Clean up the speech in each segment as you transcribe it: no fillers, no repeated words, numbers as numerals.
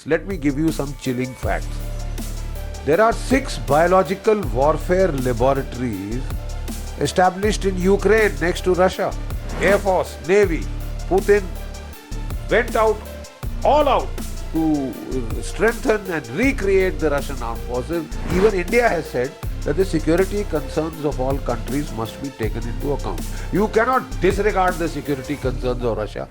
Let me give you some chilling facts. There are 6 biological warfare laboratories established in Ukraine next to Russia. Air Force, Navy, Putin went all out to strengthen and recreate the Russian armed forces. Even India has said that the security concerns of all countries must be taken into account. You cannot disregard the security concerns of Russia.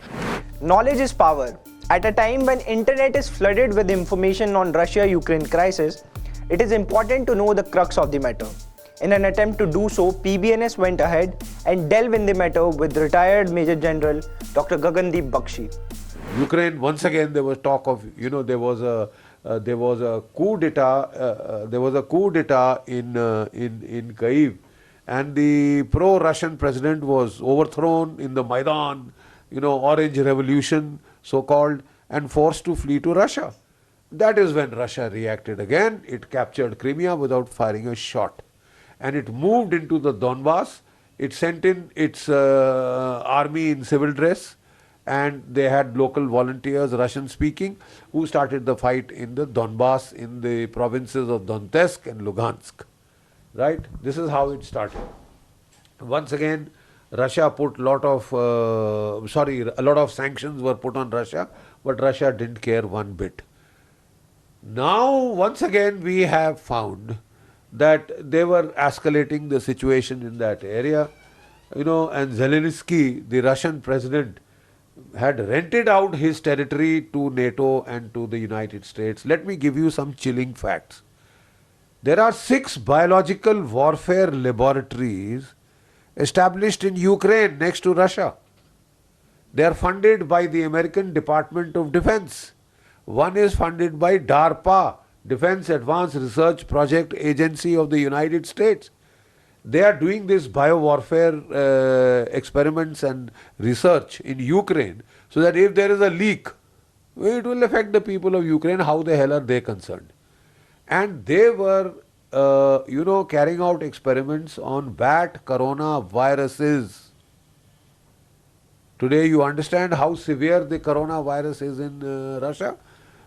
Knowledge is power. At a time when internet is flooded with information on Russia-Ukraine crisis, it is important to know the crux of the matter. In an attempt to do so, PBNS went ahead and delved in the matter with retired Major General Dr. Gagan Bakshi. Ukraine, once again, there was talk of, there was a coup d'etat. There was a coup d'etat in Kyiv, and the pro-Russian president was overthrown in the Maidan, Orange Revolution, so-called, and forced to flee to Russia. That is when Russia reacted again. It captured Crimea without firing a shot, and it moved into the Donbass. It sent in its army in civil dress, and they had local volunteers, Russian-speaking, who started the fight in the Donbass, in the provinces of Donetsk and Lugansk. Right? This is how it started. Once again, Russia put a lot of sanctions were put on Russia, but Russia didn't care one bit. Now, once again, we have found that they were escalating the situation in that area, and Zelensky, the Russian president, had rented out his territory to NATO and to the United States. Let me give you some chilling facts. There are 6 biological warfare laboratories established in Ukraine next to Russia. They are funded by the American Department of Defense. One is funded by DARPA, Defense Advanced Research Project Agency of the United States. They are doing this biowarfare experiments and research in Ukraine, so that if there is a leak, it will affect the people of Ukraine. How the hell are they concerned? And they were carrying out experiments on bat coronaviruses. Today you understand how severe the coronavirus is in Russia.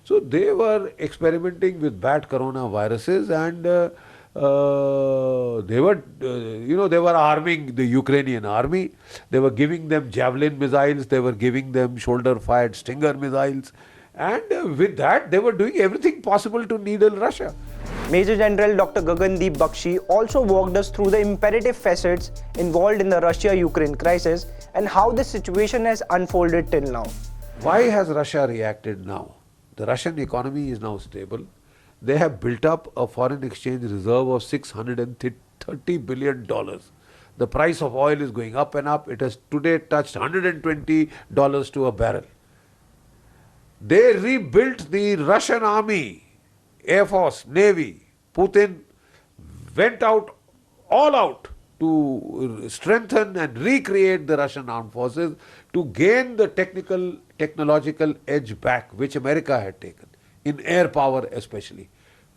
So they were experimenting with bat coronaviruses, and they were arming the Ukrainian army. They were giving them javelin missiles. They were giving them shoulder-fired Stinger missiles. And with that, they were doing everything possible to needle Russia. Major General Dr. Gagan Bakshi also walked us through the imperative facets involved in the Russia-Ukraine crisis and how the situation has unfolded till now. Why has Russia reacted now? The Russian economy is now stable. They have built up a foreign exchange reserve of $630 billion. The price of oil is going up and up. It has today touched $120 to a barrel. They rebuilt the Russian army, Air Force, Navy. Putin went all out to strengthen and recreate the Russian armed forces to gain the technological edge back which America had taken, in air power especially.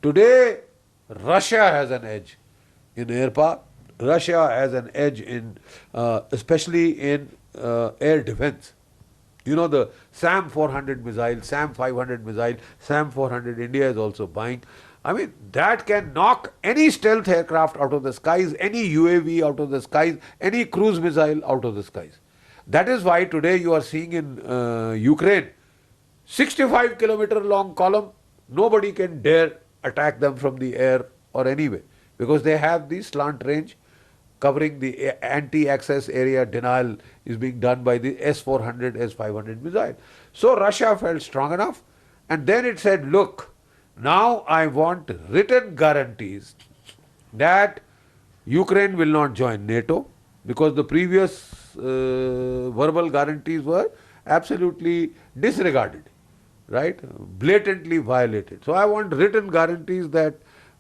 Today, Russia has an edge in air power. Russia has an edge in, especially in air defense. The SAM 400 missile, SAM 500 missile, SAM 400 India is also buying. I mean, that can knock any stealth aircraft out of the skies, any UAV out of the skies, any cruise missile out of the skies. That is why today you are seeing in Ukraine, 65-kilometer long column, nobody can dare attack them from the air or anyway, because they have the slant range covering the anti-access area. Denial is being done by the S-400, S-500 missile. So Russia felt strong enough, and then it said, look, now I want written guarantees that Ukraine will not join NATO, because the previous verbal guarantees were absolutely disregarded, right? Blatantly violated. So I want written guarantees that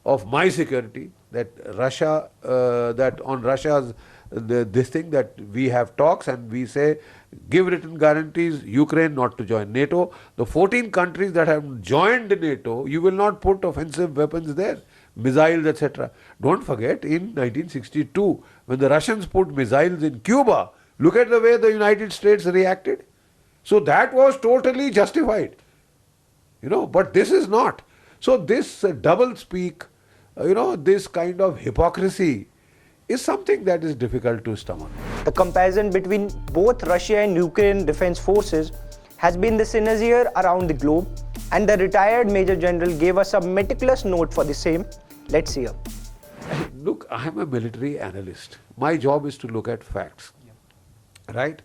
of my security, that Russia, that on Russia's this thing, that we have talks and we say, give written guarantees, Ukraine not to join NATO. The 14 countries that have joined NATO, you will not put offensive weapons there, missiles, etc. Don't forget, in 1962, when the Russians put missiles in Cuba, look at the way the United States reacted. So that was totally justified. But this is not. So this double speak, this kind of hypocrisy is something that is difficult to stomach. The comparison between both Russia and Ukraine defense forces has been the cynosure around the globe, and the retired Major General gave us a meticulous note for the same. Let's hear. Look, I am a military analyst. My job is to look at facts. Right?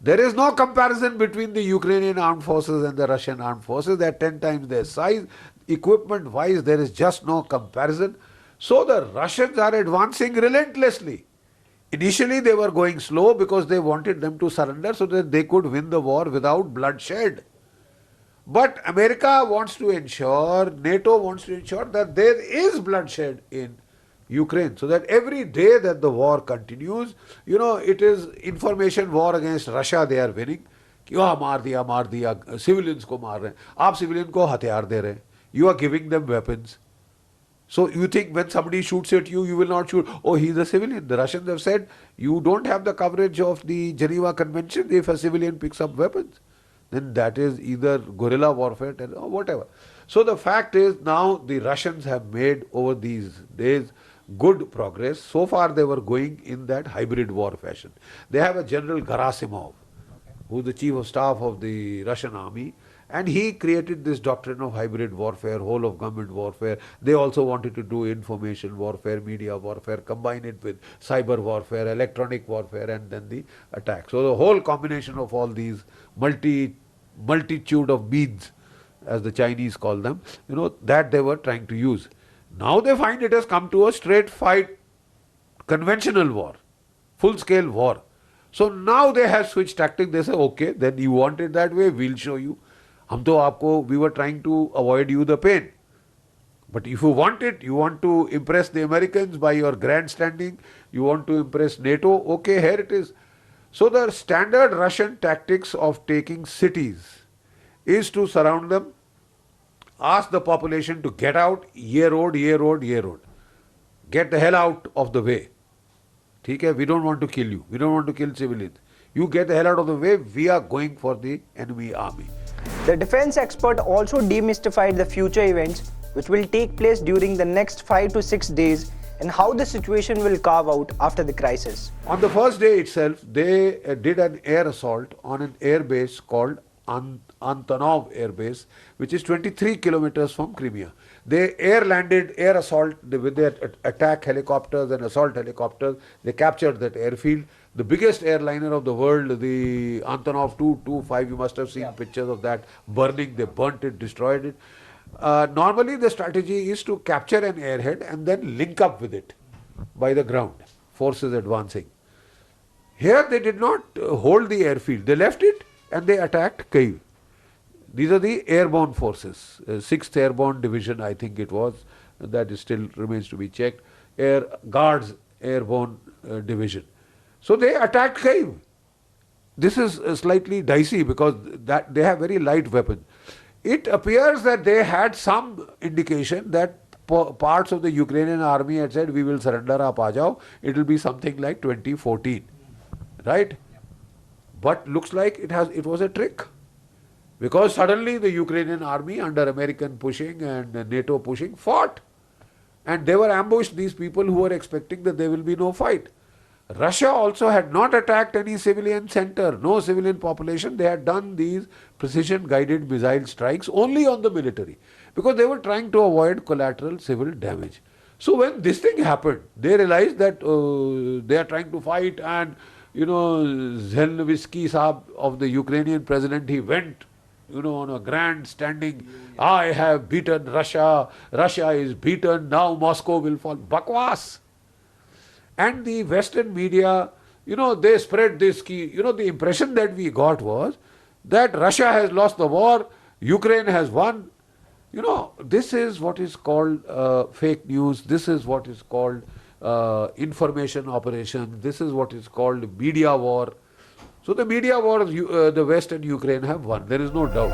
There is no comparison between the Ukrainian armed forces and the Russian armed forces. They are 10 times their size. Equipment wise, there is just no comparison. So the Russians are advancing relentlessly. Initially, they were going slow because they wanted them to surrender so that they could win the war without bloodshed. But America wants to ensure, NATO wants to ensure that there is bloodshed in Ukraine, so that every day that the war continues, it is information war against Russia they are winning. मार दिया, civilians को मार रहे हैं, आप civilian को हथियार दे रहे हैं, you are giving them weapons. So you think when somebody shoots at you, you will not shoot, oh, he's a civilian. The Russians have said, you don't have the coverage of the Geneva Convention if a civilian picks up weapons. Then that is either guerrilla warfare or whatever. So the fact is, now the Russians have made over these days good progress. So far they were going in that hybrid war fashion. They have a General Gerasimov, who is the chief of staff of the Russian army, and he created this doctrine of hybrid warfare, whole of government warfare. They also wanted to do information warfare, media warfare, combine it with cyber warfare, electronic warfare, and then the attack. So the whole combination of all these multitude of beads, as the Chinese call them, that they were trying to use. Now they find it has come to a straight fight, conventional war, full-scale war. So now they have switched tactics. They say, okay, then you want it that way, we'll show you. We were trying to avoid you the pain. But if you want it, you want to impress the Americans by your grandstanding, you want to impress NATO, okay, here it is. So the standard Russian tactics of taking cities is to surround them, ask the population to get out, ye road. Get the hell out of the way. Okay? We don't want to kill you. We don't want to kill civilians. You get the hell out of the way, we are going for the enemy army. The defense expert also demystified the future events which will take place during the next 5 to 6 days and how the situation will carve out after the crisis. On the first day itself, they did an air assault on an air base called Antonov Air Base, which is 23 kilometers from Crimea. They air assault with their attack helicopters and assault helicopters. They captured that airfield. The biggest airliner of the world, the Antonov 225, you must have seen pictures of that burning. They burnt it, destroyed it. Normally the strategy is to capture an airhead and then link up with it by the ground, forces advancing. Here they did not hold the airfield. They left it and they attacked Kyiv. These are the airborne forces, 6th Airborne Division, I think it was, that is still remains to be checked, Air Guards Airborne Division. So they attacked Kyiv. This is slightly dicey because that they have very light weapons. It appears that they had some indication that parts of the Ukrainian army had said, we will surrender, aap aa jao. It will be something like 2014, right? But looks like it was a trick. Because suddenly the Ukrainian army, under American pushing and NATO pushing, fought. And they were ambushed, these people who were expecting that there will be no fight. Russia also had not attacked any civilian center, no civilian population. They had done these precision guided missile strikes only on the military because they were trying to avoid collateral civil damage. So when this thing happened, they realized that they are trying to fight, and Zelensky Saab of the Ukrainian president, he went on a grand standing, I have beaten Russia, Russia is beaten, now Moscow will fall. Bakwas. And the Western media, they spread this the impression that we got was that Russia has lost the war, Ukraine has won. This is what is called fake news, this is what is called information operation, this is what is called media war. So the media war, the West and Ukraine have won, there is no doubt.